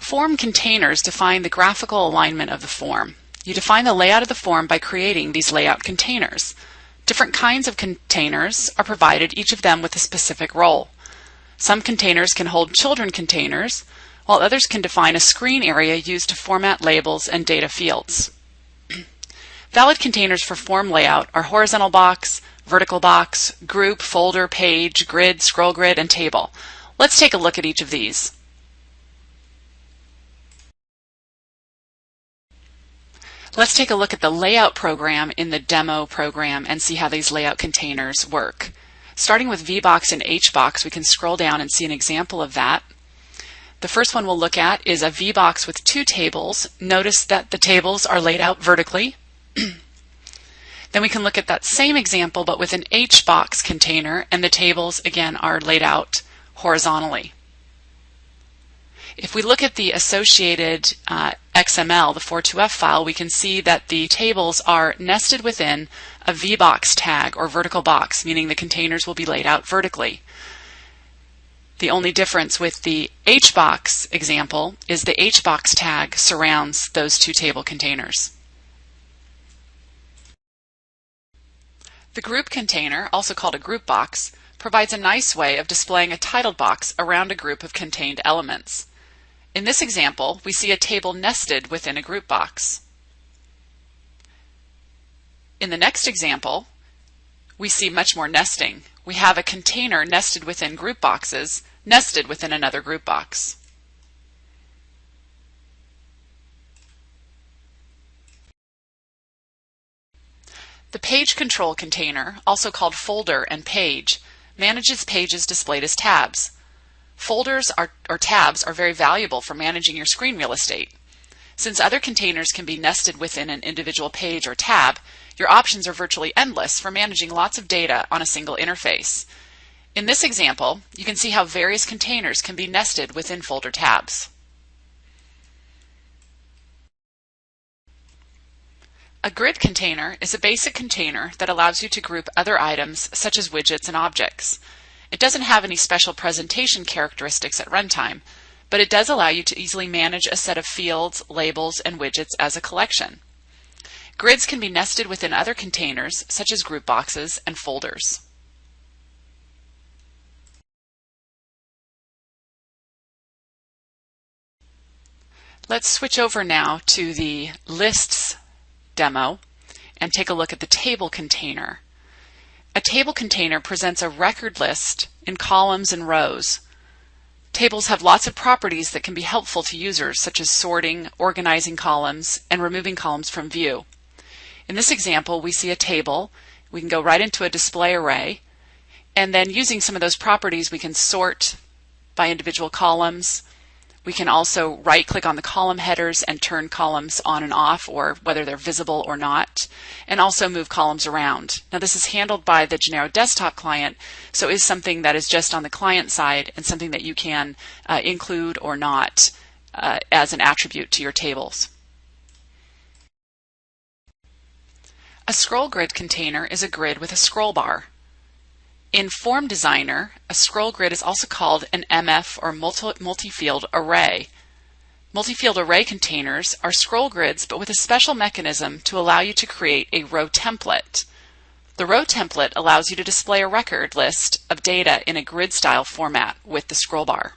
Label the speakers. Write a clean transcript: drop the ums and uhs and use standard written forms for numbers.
Speaker 1: Form containers define the graphical alignment of the form. You define the layout of the form by creating these layout containers. Different kinds of containers are provided, each of them with a specific role. Some containers can hold children containers, while others can define a screen area used to format labels and data fields. Valid containers for form layout are horizontal box, vertical box, group, folder, page, grid, scroll grid, and table. Let's take a look at each of these. Let's take a look at the layout program in the demo program and see how these layout containers work. Starting with Vbox and Hbox, we can scroll down and see an example of that. The first one we'll look at is a Vbox with two tables. Notice that the tables are laid out vertically. Then we can look at that same example but with an Hbox container, and the tables again are laid out horizontally. If we look at the associated XML, the 42F file, we can see that the tables are nested within a Vbox tag or vertical box, meaning the containers will be laid out vertically. The only difference with the Hbox example is the Hbox tag surrounds those two table containers. The group container, also called a group box, provides a nice way of displaying a titled box around a group of contained elements. In this example, we see a table nested within a group box. In the next example, we see much more nesting. We have a container nested within group boxes, nested within another group box. The page control container, also called folder and page, manages pages displayed as tabs. Folders or tabs are very valuable for managing your screen real estate. Since other containers can be nested within an individual page or tab, your options are virtually endless for managing lots of data on a single interface. In this example, you can see how various containers can be nested within folder tabs. A grid container is a basic container that allows you to group other items such as widgets and objects. It doesn't have any special presentation characteristics at runtime, but it does allow you to easily manage a set of fields, labels, and widgets as a collection. Grids can be nested within other containers, such as group boxes and folders. Let's switch over now to the lists demo and take a look at the table container. A table container presents a record list in columns and rows. Tables have lots of properties that can be helpful to users, such as sorting, organizing columns, and removing columns from view. In this example, we see a table. We can go right into a display array, and then using some of those properties, we can sort by individual columns. We can also right-click on the column headers and turn columns on and off, or whether they're visible or not, and also move columns around. Now, this is handled by the Genero desktop client, so is something that is just on the client side and something that you can include or not as an attribute to your tables. A scroll grid container is a grid with a scroll bar. In Form Designer, a scroll grid is also called an MF or multi-field array. Multi-field array containers are scroll grids but with a special mechanism to allow you to create a row template. The row template allows you to display a record list of data in a grid-style format with the scroll bar.